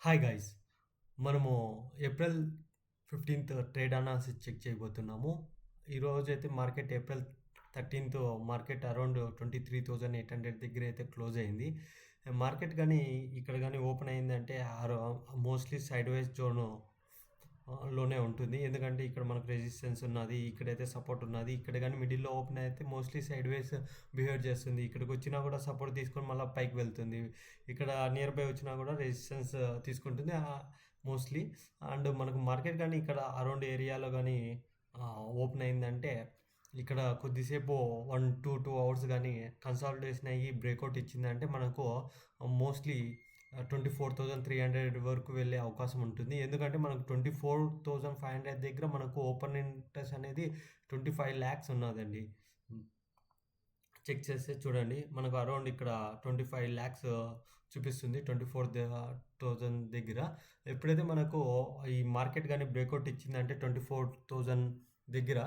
Hi guys మనము April 15th trade analysis check చేయబోతున్నాము. ఈరోజు అయితే market April 13th market around 23,800 దగ్గర అయితే క్లోజ్ అయింది. మార్కెట్ కానీ ఇక్కడ కానీ ఓపెన్ అయిందంటే మోస్ట్లీ సైడ్ వైజ్ జోన్ లోనే ఉంటుంది. ఎందుకంటే ఇక్కడ మనకు రెసిస్టెన్స్ ఉన్నది, ఇక్కడైతే సపోర్ట్ ఉన్నది. ఇక్కడ కానీ మిడిల్లో ఓపెన్ అయితే మోస్ట్లీ సైడ్ వేస్ బిహేవ్ చేస్తుంది. ఇక్కడికి వచ్చినా కూడా సపోర్ట్ తీసుకొని మళ్ళీ పైకి వెళ్తుంది. ఇక్కడ నియర్ బై వచ్చినా కూడా రెసిస్టెన్స్ తీసుకుంటుంది మోస్ట్లీ. అండ్ మనకు మార్కెట్ కానీ ఇక్కడ అరౌండ్ ఏరియాలో కానీ ఓపెన్ అయిందంటే ఇక్కడ కొద్దిసేపు 1 to 2 అవర్స్ కానీ కన్సాలిడేషన్ అయ్యి బ్రేక్అవుట్ ఇచ్చిందంటే మనకు మోస్ట్లీ 24,300 వరకు వెళ్ళే అవకాశం ఉంటుంది. ఎందుకంటే మనకు 24,500 దగ్గర మనకు ఓపెన్ ఇంట్రెస్ట్ అనేది 25 lakhs ఉన్నదండి. చెక్ చేస్తే చూడండి, మనకు అరౌండ్ ఇక్కడ 25 lakhs చూపిస్తుంది 24,000 దగ్గర. ఎప్పుడైతే మనకు ఈ మార్కెట్ కానీ బ్రేక్అవుట్ ఇచ్చిందంటే 24,000 దగ్గర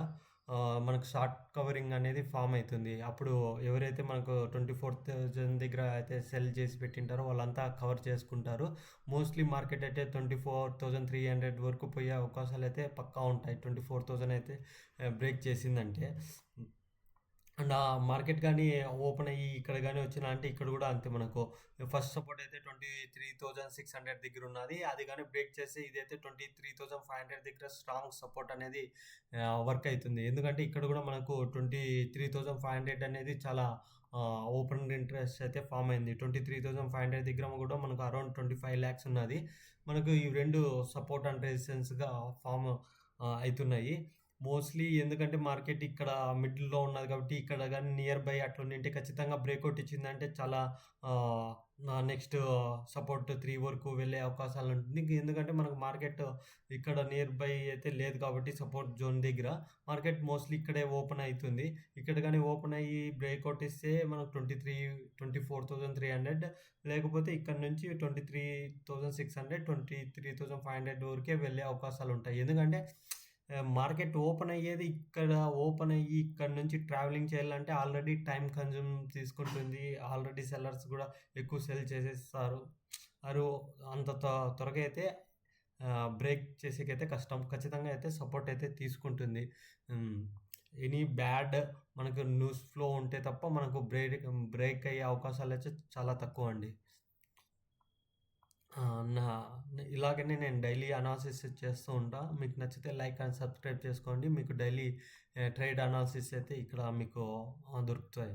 మనకు షార్ట్ కవరింగ్ అనేది ఫామ్ అవుతుంది. అప్పుడు ఎవరైతే మనకు 24,000 దగ్గర అయితే సెల్ చేసి పెట్టింటారో వాళ్ళంతా కవర్ చేసుకుంటారు. మోస్ట్లీ మార్కెట్ అయితే 24,300 వరకు పోయే అవకాశాలు అయితే పక్కా ఉంటాయి. 24,000 అయితే బ్రేక్ చేసిందంటే. అండ్ ఆ మార్కెట్ కానీ ఓపెన్ అయ్యి ఇక్కడ కానీ వచ్చినా అంటే ఇక్కడ కూడా అంతే. మనకు ఫస్ట్ సపోర్ట్ అయితే 23,600 దగ్గర ఉన్నది. అది కానీ బ్రేక్ చేస్తే ఇదైతే 23,500 దగ్గర స్ట్రాంగ్ సపోర్ట్ అనేది వర్క్ అవుతుంది. ఎందుకంటే ఇక్కడ కూడా మనకు 23,500 అనేది చాలా ఓపెన్ ఇంట్రెస్ట్ అయితే ఫామ్ అయింది. 23,500 దగ్గర కూడా మనకు అరౌండ్ 25 lakhs ఉన్నది. మనకు ఈ రెండు సపోర్ట్ అండ్ రెసిస్టెన్స్గా ఫామ్ అవుతున్నాయి మోస్ట్లీ. ఎందుకంటే మార్కెట్ ఇక్కడ మిడిల్‌లో ఉన్నది కాబట్టి ఇక్కడ గాని నియర్ బై అట్లుండింటే ఖచ్చితంగా బ్రేక్అవుట్ ఇచ్చిందంటే చాలా నెక్స్ట్ సపోర్ట్ 3 వరకు వెళ్ళే అవకాశాలుంటుంది. ఎందుకంటే మనకు మార్కెట్ ఇక్కడ నియర్ బై అయితే లేదు కాబట్టి సపోర్ట్ జోన్ దగ్గర మార్కెట్ మోస్ట్లీ ఇక్కడే ఓపెన్ అయితుంది. ఇక్కడ గాని ఓపెన్ అయ్యి బ్రేక్అవుట్ ఇస్తే మనకు 24,300 లేకపోతే ఇక్కడ నుంచి 23,600, 23,500 వరకే వెళ్ళే అవకాశాలుంటాయి. ఎందుకంటే మార్కెట్ ఓపెన్ అయ్యేది ఇక్కడ ఓపెన్ అయ్యి ఇక్కడ నుంచి ట్రావెలింగ్ చేయాలంటే ఆల్రెడీ టైం కన్జ్యూమ్ తీసుకుంటుంది. ఆల్రెడీ సెల్లర్స్ కూడా ఎక్కువ సెల్ చేసేస్తారు. అరు అంత త్వరగా అయితే బ్రేక్ చేసేకైతే కష్టం. ఖచ్చితంగా అయితే సపోర్ట్ అయితే తీసుకుంటుంది. ఎనీ బ్యాడ్ మనకు న్యూస్ ఫ్లో ఉంటే తప్ప మనకు బ్రేక్ అయ్యే అవకాశాలు అయితే చాలా తక్కువ అండి. నా ఇలాగనే నేను డైలీ అనాలిసిస్ చేస్తూ ఉంటా. మీకు నచ్చితే లైక్ అండ్ సబ్స్క్రైబ్ చేసుకోండి. మీకు డైలీ ట్రేడ్ అనాలిసిస్ అయితే ఇక్కడ మీకు దొరుకుతాయి.